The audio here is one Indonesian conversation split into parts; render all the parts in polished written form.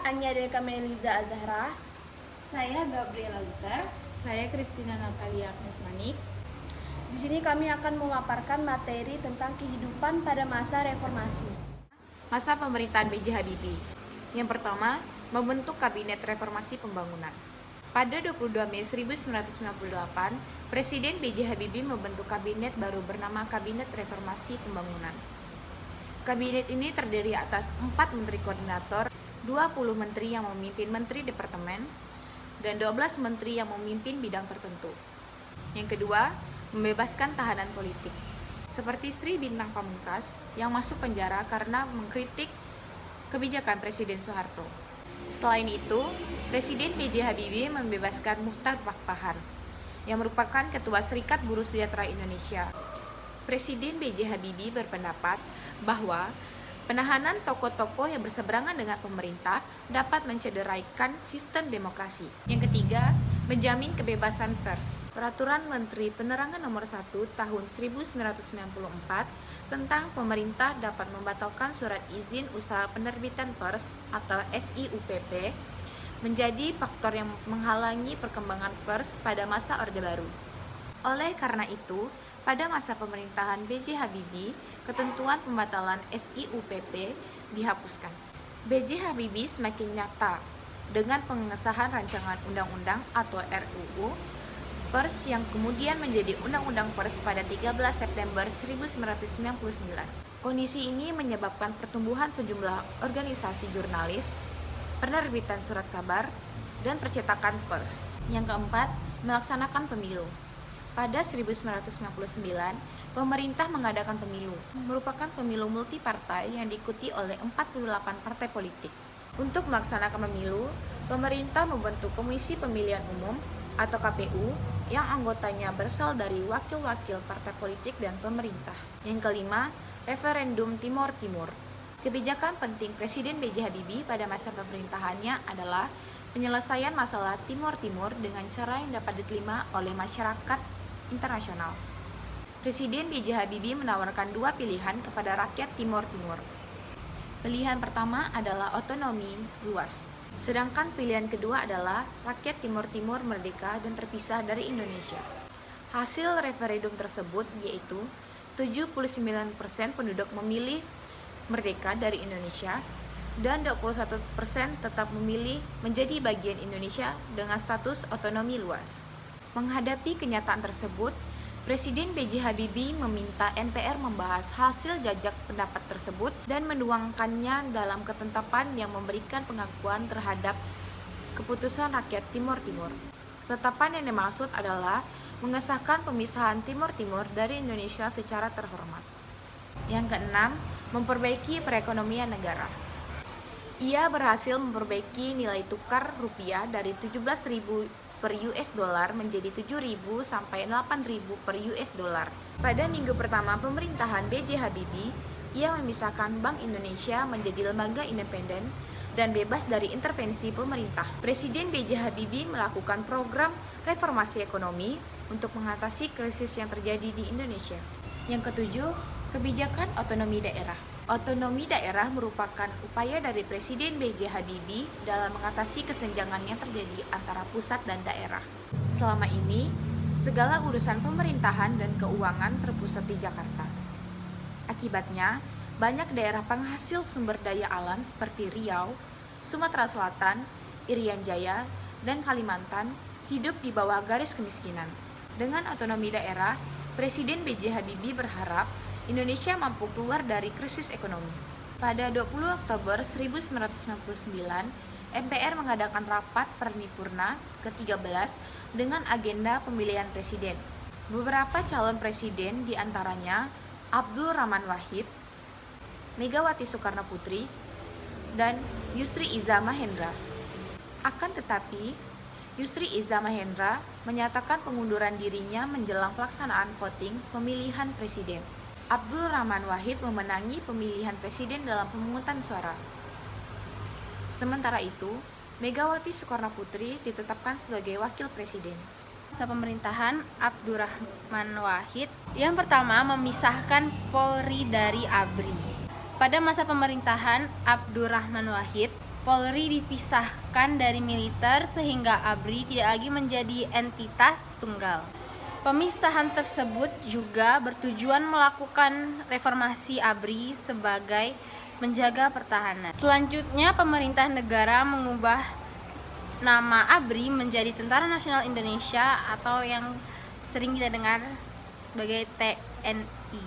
Anya Deka Meliza Azahra. Saya Gabriela Luther. Saya Kristina Natalia Agnes Manik. Di sini kami akan memaparkan materi tentang kehidupan pada masa reformasi. Masa pemerintahan B.J. Habibie. Yang pertama, membentuk Kabinet Reformasi Pembangunan. Pada 22 Mei 1998, Presiden B.J. Habibie membentuk kabinet baru bernama Kabinet Reformasi Pembangunan. Kabinet ini terdiri atas 4 menteri koordinator, 20 menteri yang memimpin menteri departemen, dan 12 menteri yang memimpin bidang tertentu. Yang kedua, membebaskan tahanan politik, seperti Sri Bintang Pamungkas yang masuk penjara karena mengkritik kebijakan Presiden Soeharto. Selain itu, Presiden B.J. Habibie membebaskan Muchtar Pakpahan, yang merupakan Ketua Serikat Buruh Sejahtera Indonesia. Presiden B.J. Habibie berpendapat bahwa penahanan tokoh-tokoh yang berseberangan dengan pemerintah dapat mencederaikan sistem demokrasi. Yang ketiga, menjamin kebebasan pers. Peraturan Menteri Penerangan Nomor 1 Tahun 1994 tentang pemerintah dapat membatalkan surat izin usaha penerbitan pers atau SIUPP menjadi faktor yang menghalangi perkembangan pers pada masa Orde Baru. Oleh karena itu, pada masa pemerintahan B.J. Habibie, ketentuan pembatalan SIUPP dihapuskan. B.J. Habibie semakin nyata dengan pengesahan rancangan undang-undang atau RUU Pers yang kemudian menjadi Undang-Undang Pers pada 13 September 1999. Kondisi ini menyebabkan pertumbuhan sejumlah organisasi jurnalis, penerbitan surat kabar, dan percetakan pers. Yang keempat, melaksanakan pemilu. Pada 1999, pemerintah mengadakan pemilu, merupakan pemilu multipartai yang diikuti oleh 48 partai politik. Untuk melaksanakan pemilu, pemerintah membentuk Komisi Pemilihan Umum atau KPU yang anggotanya berasal dari wakil-wakil partai politik dan pemerintah. Yang kelima, referendum Timor Timur. Kebijakan penting Presiden B.J. Habibie pada masa pemerintahannya adalah penyelesaian masalah Timor Timur dengan cara yang dapat diterima oleh masyarakat internasional. Presiden B.J. Habibie menawarkan dua pilihan kepada rakyat Timor Timur. Pilihan pertama adalah otonomi luas, sedangkan pilihan kedua adalah rakyat Timor Timur merdeka dan terpisah dari Indonesia. Hasil referendum tersebut yaitu 79% penduduk memilih merdeka dari Indonesia dan 21% tetap memilih menjadi bagian Indonesia dengan status otonomi luas. Menghadapi kenyataan tersebut, Presiden B.J. Habibie meminta MPR membahas hasil jajak pendapat tersebut dan menuangkannya dalam ketetapan yang memberikan pengakuan terhadap keputusan rakyat Timor Timur. Ketetapan yang dimaksud adalah mengesahkan pemisahan Timor Timur dari Indonesia secara terhormat. Yang keenam, memperbaiki perekonomian negara. Ia berhasil memperbaiki nilai tukar rupiah dari 17.000 per US dollar menjadi 7.000 sampai 8.000 per US dollar. Pada minggu pertama pemerintahan B.J. Habibie, ia memisahkan Bank Indonesia menjadi lembaga independen dan bebas dari intervensi pemerintah. Presiden B.J. Habibie melakukan program reformasi ekonomi untuk mengatasi krisis yang terjadi di Indonesia. Yang ketujuh, kebijakan otonomi daerah. Otonomi daerah merupakan upaya dari Presiden B.J. Habibie dalam mengatasi kesenjangan yang terjadi antara pusat dan daerah. Selama ini, segala urusan pemerintahan dan keuangan terpusat di Jakarta. Akibatnya, banyak daerah penghasil sumber daya alam seperti Riau, Sumatera Selatan, Irian Jaya, dan Kalimantan hidup di bawah garis kemiskinan. Dengan otonomi daerah, Presiden B.J. Habibie berharap Indonesia mampu keluar dari krisis ekonomi. Pada 20 Oktober 1999, MPR mengadakan rapat paripurna ke-13 dengan agenda pemilihan presiden. Beberapa calon presiden diantaranya Abdul Rahman Wahid, Megawati Soekarno Putri, dan Yusri Iza Mahendra. Akan tetapi, Yusri Iza Mahendra menyatakan pengunduran dirinya menjelang pelaksanaan voting pemilihan presiden. Abdul Rahman Wahid memenangi pemilihan presiden dalam pemungutan suara. Sementara itu, Megawati Soekarno Putri ditetapkan sebagai wakil presiden. Masa pemerintahan Abdurrahman Wahid yang pertama memisahkan Polri dari ABRI. Pada masa pemerintahan Abdurrahman Wahid, Polri dipisahkan dari militer sehingga ABRI tidak lagi menjadi entitas tunggal. Pemisahan tersebut juga bertujuan melakukan reformasi ABRI sebagai menjaga pertahanan. Selanjutnya, pemerintah negara mengubah nama ABRI menjadi Tentara Nasional Indonesia atau yang sering kita dengar sebagai TNI.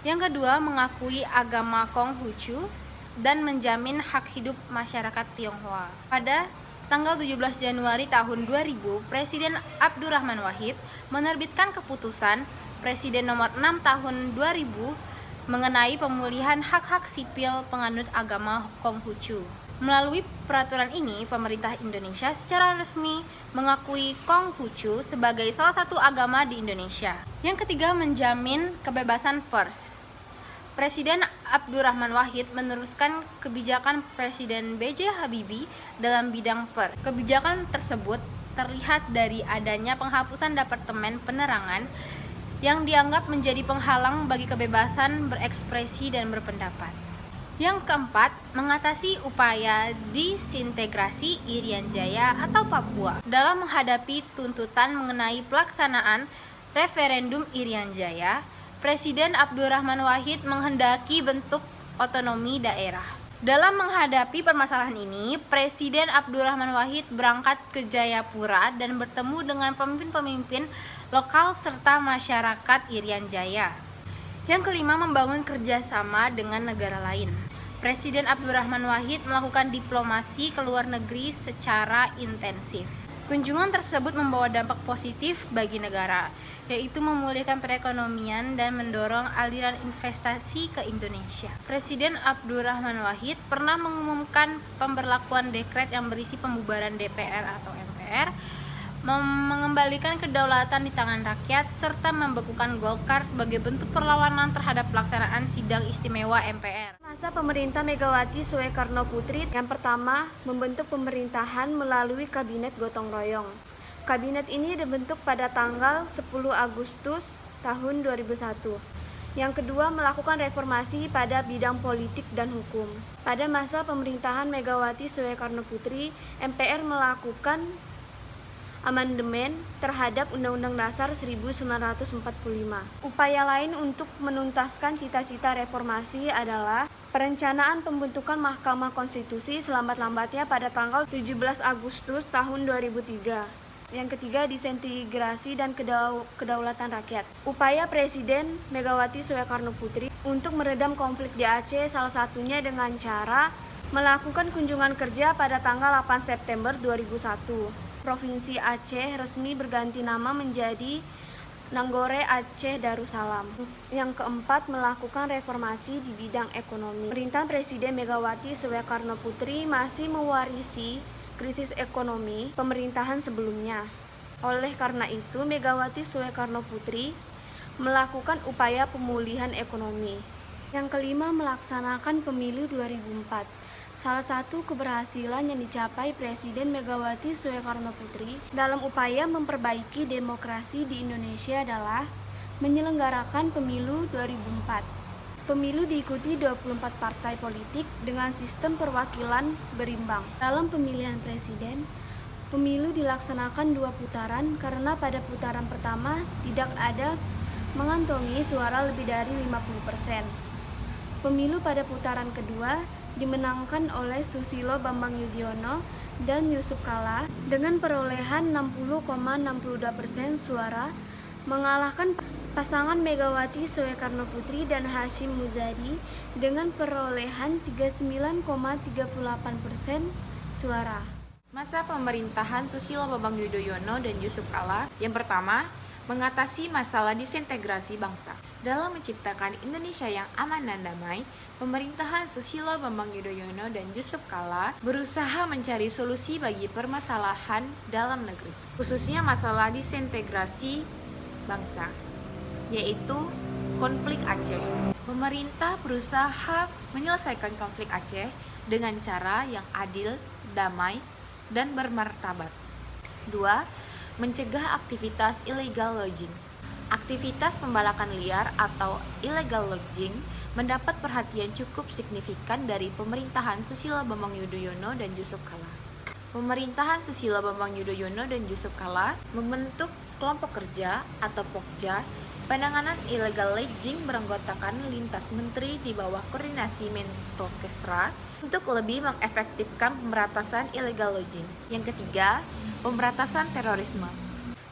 Yang kedua, mengakui agama Konghucu dan menjamin hak hidup masyarakat Tionghoa. Pada tanggal 17 Januari tahun 2000, Presiden Abdurrahman Wahid menerbitkan keputusan Presiden nomor 6 tahun 2000 mengenai pemulihan hak-hak sipil penganut agama Konghucu. Melalui peraturan ini, pemerintah Indonesia secara resmi mengakui Konghucu sebagai salah satu agama di Indonesia. Yang ketiga, menjamin kebebasan pers. Presiden Abdurrahman Wahid meneruskan kebijakan Presiden B.J. Habibie dalam bidang pers. Kebijakan tersebut terlihat dari adanya penghapusan Departemen Penerangan yang dianggap menjadi penghalang bagi kebebasan berekspresi dan berpendapat. Yang keempat, mengatasi upaya disintegrasi Irian Jaya atau Papua. Dalam menghadapi tuntutan mengenai pelaksanaan referendum Irian Jaya, Presiden Abdurrahman Wahid menghendaki bentuk otonomi daerah. Dalam menghadapi permasalahan ini, Presiden Abdurrahman Wahid berangkat ke Jayapura dan bertemu dengan pemimpin-pemimpin lokal serta masyarakat Irian Jaya. Yang kelima, membangun kerjasama dengan negara lain. Presiden Abdurrahman Wahid melakukan diplomasi ke luar negeri secara intensif. Kunjungan tersebut membawa dampak positif bagi negara, yaitu memulihkan perekonomian dan mendorong aliran investasi ke Indonesia. Presiden Abdurrahman Wahid pernah mengumumkan pemberlakuan dekret yang berisi pembubaran DPR atau MPR, mengembalikan kedaulatan di tangan rakyat, serta membekukan Golkar sebagai bentuk perlawanan terhadap pelaksanaan sidang istimewa MPR. Masa pemerintah Megawati Soekarno Putri yang pertama membentuk pemerintahan melalui Kabinet Gotong Royong. Kabinet ini dibentuk pada tanggal 10 Agustus tahun 2001. Yang kedua, melakukan reformasi pada bidang politik dan hukum. Pada masa pemerintahan Megawati Soekarno Putri, MPR melakukan amandemen terhadap Undang-Undang Dasar 1945. Upaya lain untuk menuntaskan cita-cita reformasi adalah perencanaan pembentukan Mahkamah Konstitusi selambat-lambatnya pada tanggal 17 Agustus tahun 2003. Yang ketiga, disintegrasi dan kedaulatan rakyat. Upaya Presiden Megawati Soekarno Putri untuk meredam konflik di Aceh salah satunya dengan cara melakukan kunjungan kerja pada tanggal 8 September 2001. Provinsi Aceh resmi berganti nama menjadi Nanggore Aceh Darussalam. Yang keempat, melakukan reformasi di bidang ekonomi. Pemerintahan Presiden Megawati Soekarno Putri masih mewarisi krisis ekonomi pemerintahan sebelumnya. Oleh karena itu, Megawati Soekarno Putri melakukan upaya pemulihan ekonomi. Yang kelima, melaksanakan pemilu 2004. Salah satu keberhasilan yang dicapai Presiden Megawati Soekarno Putri dalam upaya memperbaiki demokrasi di Indonesia adalah menyelenggarakan pemilu 2004. Pemilu diikuti 24 partai politik dengan sistem perwakilan berimbang. Dalam pemilihan presiden, pemilu dilaksanakan 2 putaran karena pada putaran pertama tidak ada mengantongi suara lebih dari 50%. Pemilu pada putaran kedua dimenangkan oleh Susilo Bambang Yudhoyono dan Yusuf Kala dengan perolehan 60,62% suara, mengalahkan pasangan Megawati Soekarno Putri dan Hashim Muzadi dengan perolehan 39,38% suara. Masa pemerintahan Susilo Bambang Yudhoyono dan Yusuf Kala. Yang pertama, mengatasi masalah disintegrasi bangsa. Dalam menciptakan Indonesia yang aman dan damai, pemerintahan Susilo Bambang Yudhoyono dan Yusuf Kala berusaha mencari solusi bagi permasalahan dalam negeri, khususnya masalah disintegrasi bangsa, yaitu konflik Aceh. Pemerintah berusaha menyelesaikan konflik Aceh dengan cara yang adil, damai, dan bermartabat. 2. Mencegah aktivitas illegal logging. Aktivitas pembalakan liar atau illegal logging mendapat perhatian cukup signifikan dari pemerintahan Susilo Bambang Yudhoyono dan Yusuf Kala. Pemerintahan Susilo Bambang Yudhoyono dan Yusuf Kala membentuk kelompok kerja atau Pokja penanganan illegal logging beranggotakan lintas menteri di bawah koordinasi Menko Kesra untuk lebih mengefektifkan pemberantasan illegal logging. Yang ketiga, pemberantasan terorisme.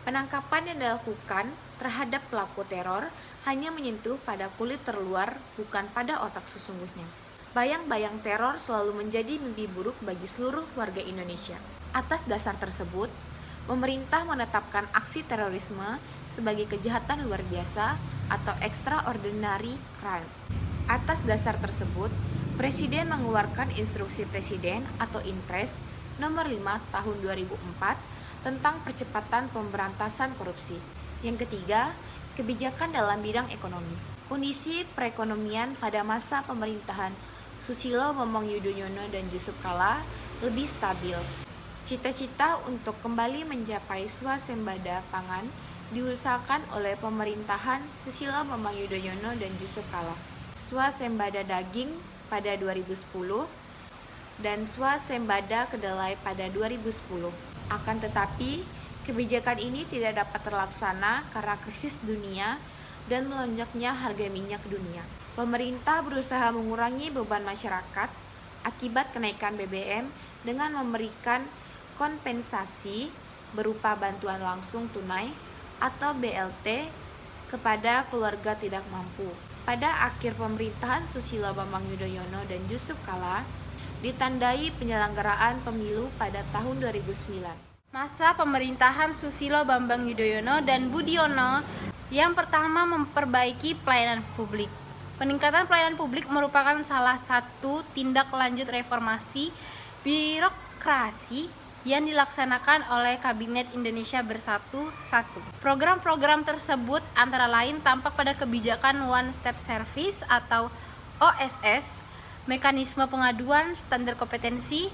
Penangkapan yang dilakukan terhadap pelaku teror hanya menyentuh pada kulit terluar, bukan pada otak sesungguhnya. Bayang-bayang teror selalu menjadi mimpi buruk bagi seluruh warga Indonesia. Atas dasar tersebut, pemerintah menetapkan aksi terorisme sebagai kejahatan luar biasa atau extraordinary crime. Atas dasar tersebut, Presiden mengeluarkan Instruksi Presiden atau Inpres nomor 5 tahun 2004 tentang percepatan pemberantasan korupsi. Yang ketiga, kebijakan dalam bidang ekonomi. Kondisi perekonomian pada masa pemerintahan Susilo Bambang Yudhoyono dan Yusuf Kala lebih stabil. Cita-cita untuk kembali mencapai swasembada pangan diusahakan oleh pemerintahan Susilo Bambang Yudhoyono dan Yusuf Kala. Swasembada daging pada 2010 dan swasembada kedelai pada 2010. Akan tetapi, kebijakan ini tidak dapat terlaksana karena krisis dunia dan melonjaknya harga minyak dunia. Pemerintah berusaha mengurangi beban masyarakat akibat kenaikan BBM dengan memberikan kompensasi berupa bantuan langsung tunai atau BLT kepada keluarga tidak mampu. Pada akhir pemerintahan Susilo Bambang Yudhoyono dan Yusuf Kala ditandai penyelenggaraan pemilu pada tahun 2009. Masa pemerintahan Susilo Bambang Yudhoyono dan Budiono yang pertama memperbaiki pelayanan publik. Peningkatan pelayanan publik merupakan salah satu tindak lanjut reformasi birokrasi yang dilaksanakan oleh Kabinet Indonesia Bersatu 1. Program-program tersebut antara lain tampak pada kebijakan One Step Service atau OSS, mekanisme pengaduan, standar kompetensi,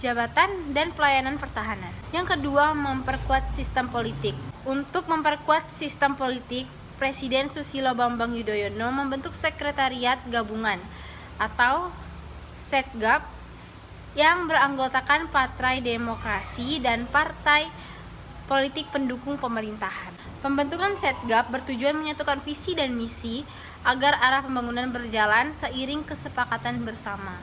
jabatan, dan pelayanan pertahanan. Yang kedua, memperkuat sistem politik. Untuk memperkuat sistem politik, Presiden Susilo Bambang Yudhoyono membentuk Sekretariat Gabungan atau Setgab yang beranggotakan Partai Demokrasi dan partai politik pendukung pemerintahan. Pembentukan Setgab bertujuan menyatukan visi dan misi agar arah pembangunan berjalan seiring kesepakatan bersama.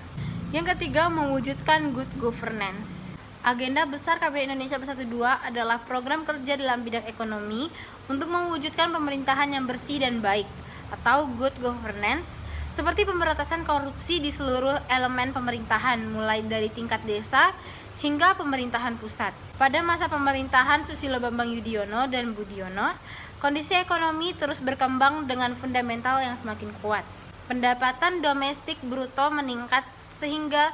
Yang ketiga, mewujudkan good governance. Agenda besar Kabinet Indonesia Bersatu 2 adalah program kerja dalam bidang ekonomi untuk mewujudkan pemerintahan yang bersih dan baik atau good governance, seperti pemberantasan korupsi di seluruh elemen pemerintahan, mulai dari tingkat desa hingga pemerintahan pusat. Pada masa pemerintahan Susilo Bambang Yudhoyono dan Budiono, kondisi ekonomi terus berkembang dengan fundamental yang semakin kuat. Pendapatan domestik bruto meningkat sehingga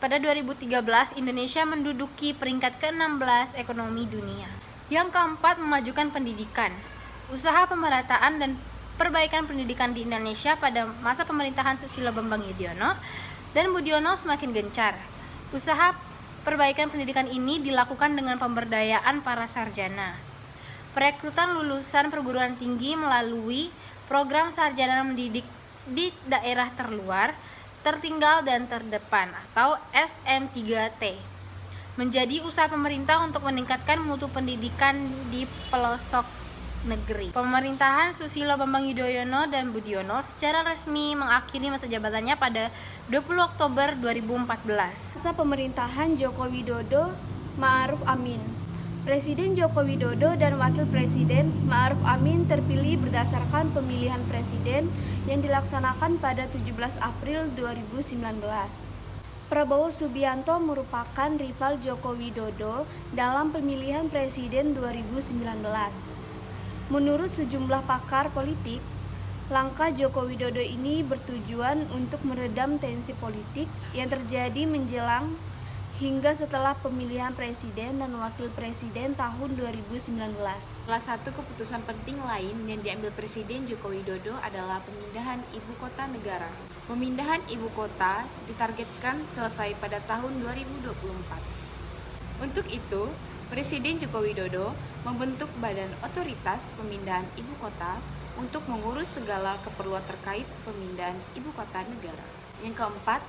pada 2013 Indonesia menduduki peringkat ke-16 ekonomi dunia. Yang keempat, memajukan pendidikan. Usaha pemerataan dan perbaikan pendidikan di Indonesia pada masa pemerintahan Susilo Bambang Yudhoyono dan Budiono semakin gencar. Usaha perbaikan pendidikan ini dilakukan dengan pemberdayaan para sarjana. Perekrutan lulusan perguruan tinggi melalui program sarjana mendidik di daerah terluar, tertinggal dan terdepan atau SM3T menjadi usaha pemerintah untuk meningkatkan mutu pendidikan di pelosok negeri. Pemerintahan Susilo Bambang Yudhoyono dan Budiono secara resmi mengakhiri masa jabatannya pada 20 Oktober 2014. Masa pemerintahan Joko Widodo Ma'ruf Amin. Presiden Joko Widodo dan Wakil Presiden Ma'ruf Amin terpilih berdasarkan pemilihan presiden yang dilaksanakan pada 17 April 2019. Prabowo Subianto merupakan rival Joko Widodo dalam pemilihan presiden 2019. Menurut sejumlah pakar politik, langkah Joko Widodo ini bertujuan untuk meredam tensi politik yang terjadi menjelang hingga setelah pemilihan presiden dan wakil presiden tahun 2019. Salah satu keputusan penting lain yang diambil Presiden Joko Widodo adalah pemindahan ibu kota negara. Pemindahan ibu kota ditargetkan selesai pada tahun 2024. Untuk itu, Presiden Joko Widodo membentuk Badan Otoritas Pemindahan Ibu Kota untuk mengurus segala keperluan terkait pemindahan ibu kota negara. Yang keempat,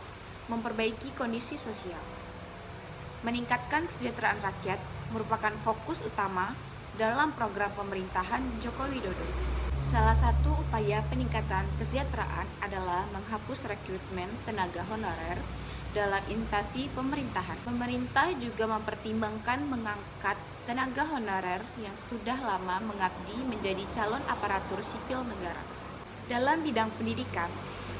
memperbaiki kondisi sosial. Meningkatkan kesejahteraan rakyat merupakan fokus utama dalam program pemerintahan Joko Widodo. Salah satu upaya peningkatan kesejahteraan adalah menghapus rekrutmen tenaga honorer dalam instansi pemerintahan. Pemerintah juga mempertimbangkan mengangkat tenaga honorer yang sudah lama mengabdi menjadi calon aparatur sipil negara. Dalam bidang pendidikan,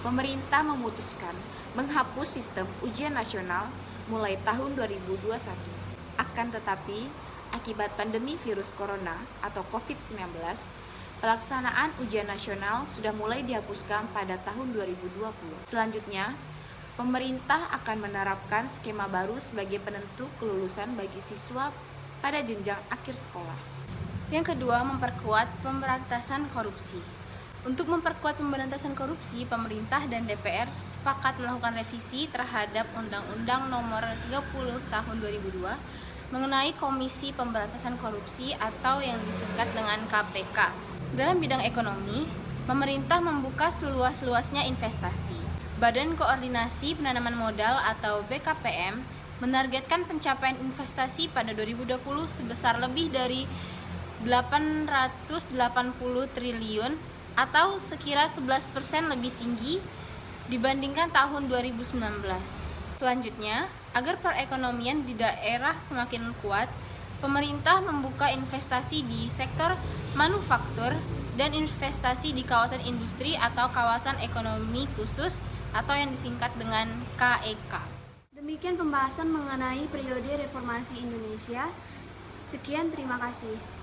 pemerintah memutuskan menghapus sistem ujian nasional mulai tahun 2021. Akan tetapi, akibat pandemi virus corona atau COVID-19, pelaksanaan ujian nasional sudah mulai dihapuskan pada tahun 2020. Selanjutnya, pemerintah akan menerapkan skema baru sebagai penentu kelulusan bagi siswa pada jenjang akhir sekolah. Yang kedua, memperkuat pemberantasan korupsi. Untuk memperkuat pemberantasan korupsi, pemerintah dan DPR sepakat melakukan revisi terhadap Undang-Undang Nomor 30 Tahun 2002 mengenai Komisi Pemberantasan Korupsi atau yang disingkat dengan KPK. Dalam bidang ekonomi, pemerintah membuka seluas-luasnya investasi. Badan Koordinasi Penanaman Modal atau BKPM menargetkan pencapaian investasi pada 2020 sebesar lebih dari 880 triliun atau sekira 11% lebih tinggi dibandingkan tahun 2019. Selanjutnya, agar perekonomian di daerah semakin kuat, pemerintah membuka investasi di sektor manufaktur dan investasi di kawasan industri atau kawasan ekonomi khusus atau yang disingkat dengan KEK. Demikian pembahasan mengenai periode reformasi Indonesia. Sekian, terima kasih.